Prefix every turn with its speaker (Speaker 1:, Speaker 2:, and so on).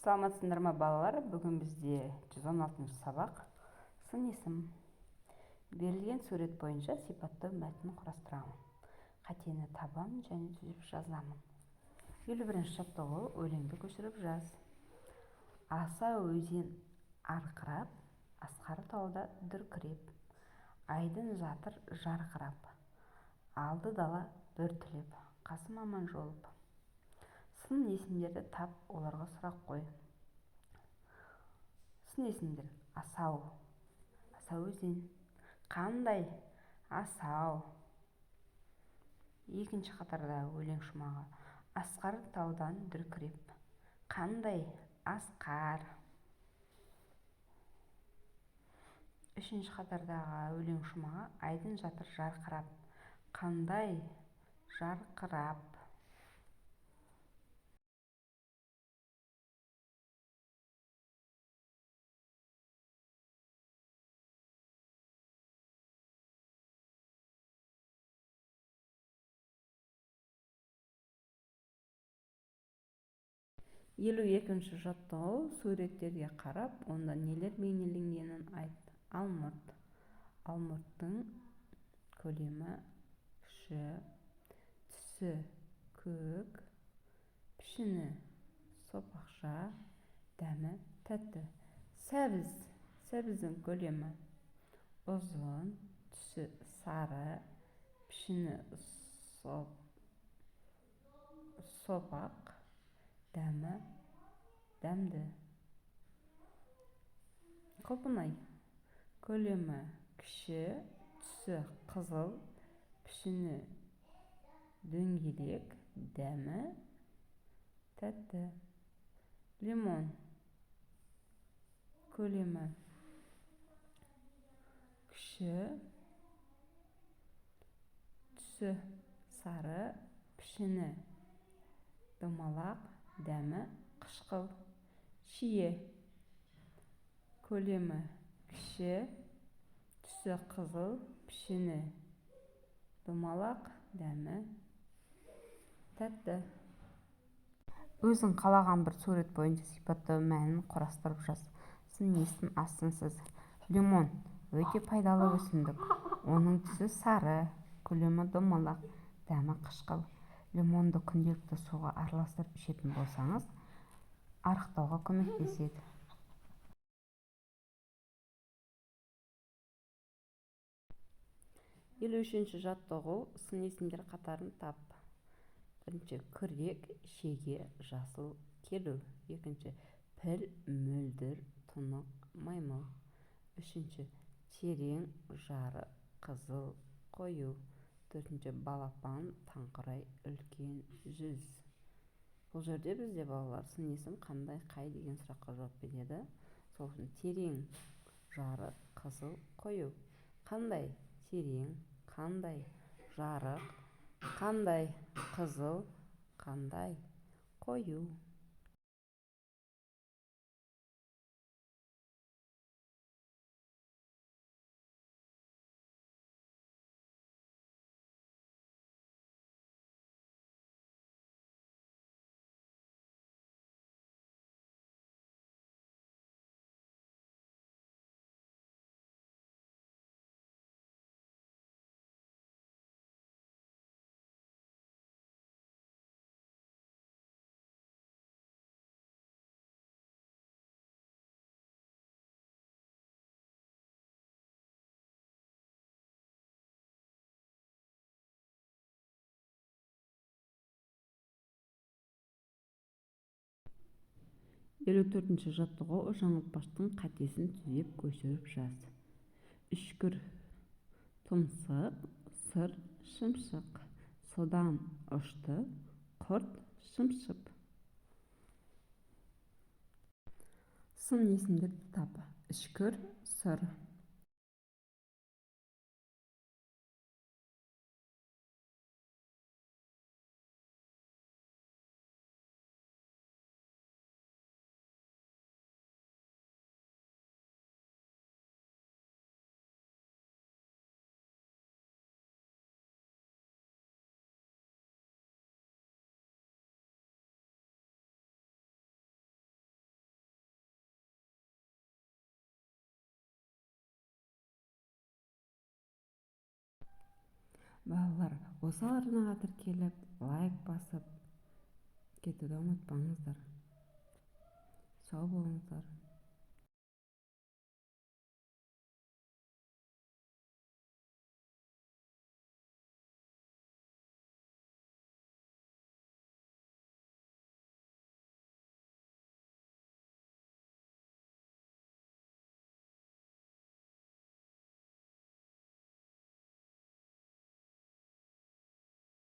Speaker 1: Саламатсыздар ма балалар? Бүгін бізде 116 сабақ сын есім. Берілген сурет бойынша сипаттау мәтінін құрастырамын. Қатені табамын және түзеп жазамын. 51-ші жаттығу өлеңді көшіріп жаз. Аса өзен арқырап, асқар тауда дүркіреп. Айдын жатыр жарқырап. Алды дала бір түлеп, қасым аман жолып. Сын есімдерді тап, оларға сұрақ қой. Сын есімдер: асау, асау өзен. Қандай? Асау. Екінші қатарда өлең шумағы: асқар таудан дүркіреп. Қандай? Асқар. Үшінші қатардағы өлең шумағы: айдын жатыр жарқырап. Қандай? Жарқырап. Елу екінші жаттығу суреттерге қарап, онда нелер бейнеленгенін айт. Алмұрт. Алмұрттың көлемі кіші, түсі көк, пішіні сопақша, дәмі тәтті. Сәбіз. Сәбіздің көлемі ұзын, түсі сары, пішіні сопақ, дәмі дәмді. Құлпынай. Көлемі кіші, түсі қызыл, пішіні дөңгелек, дәмі тәтті. Лимон. Көлемі кіші, түсі сары, пішіні домалақ, дәмі қышқыл. Шие. Көлемі кіші, түсі қызыл, пішіні домалақ, дәмі тәтті. Өзің қалаған бір сурет бойынша сипаттау мәнін құрастырып жаз. Сын есім астынсыз. Лимон өте пайдалы өсімдік. Оның түсі сары, көлемі домалақ, дәмі қышқыл. Лимонды күнделікті суға араластырып ішетін болсаңыз, арықтауға көмектеседі. 53-ші жаттығу сын есімдер қатарын тап. Бірінші: күрек, шеге, жасыл, келу. Екінші: піл, мөлдір, тұнық, маймыл. Үшінші: терең, жарық, қызыл, қою. Төртінші: балапан, таңқырай, үлкен, жүз. Бұл жерде бізде балалар сын есім қандай, қай деген сұраққа жауап береді. Сол үшін терең, жарық, қызыл, қою. Қандай? Терең. Қандай? Жарық. Қандай? Қызыл. Қандай? Қою. Елу төртінші жаттығу жаңылтпаштың қатесін түзеп көшіріп жаз. Үшкір, тұмсық, сыр, шымшық. Содан ұшты құрт, шымшып. Сын есімдерді тап. Үшкір, сыр. Балалар, осы арнаға тіркеліп, лайк басып кетуді ұмытпаңыздар. Сау болыңыздар.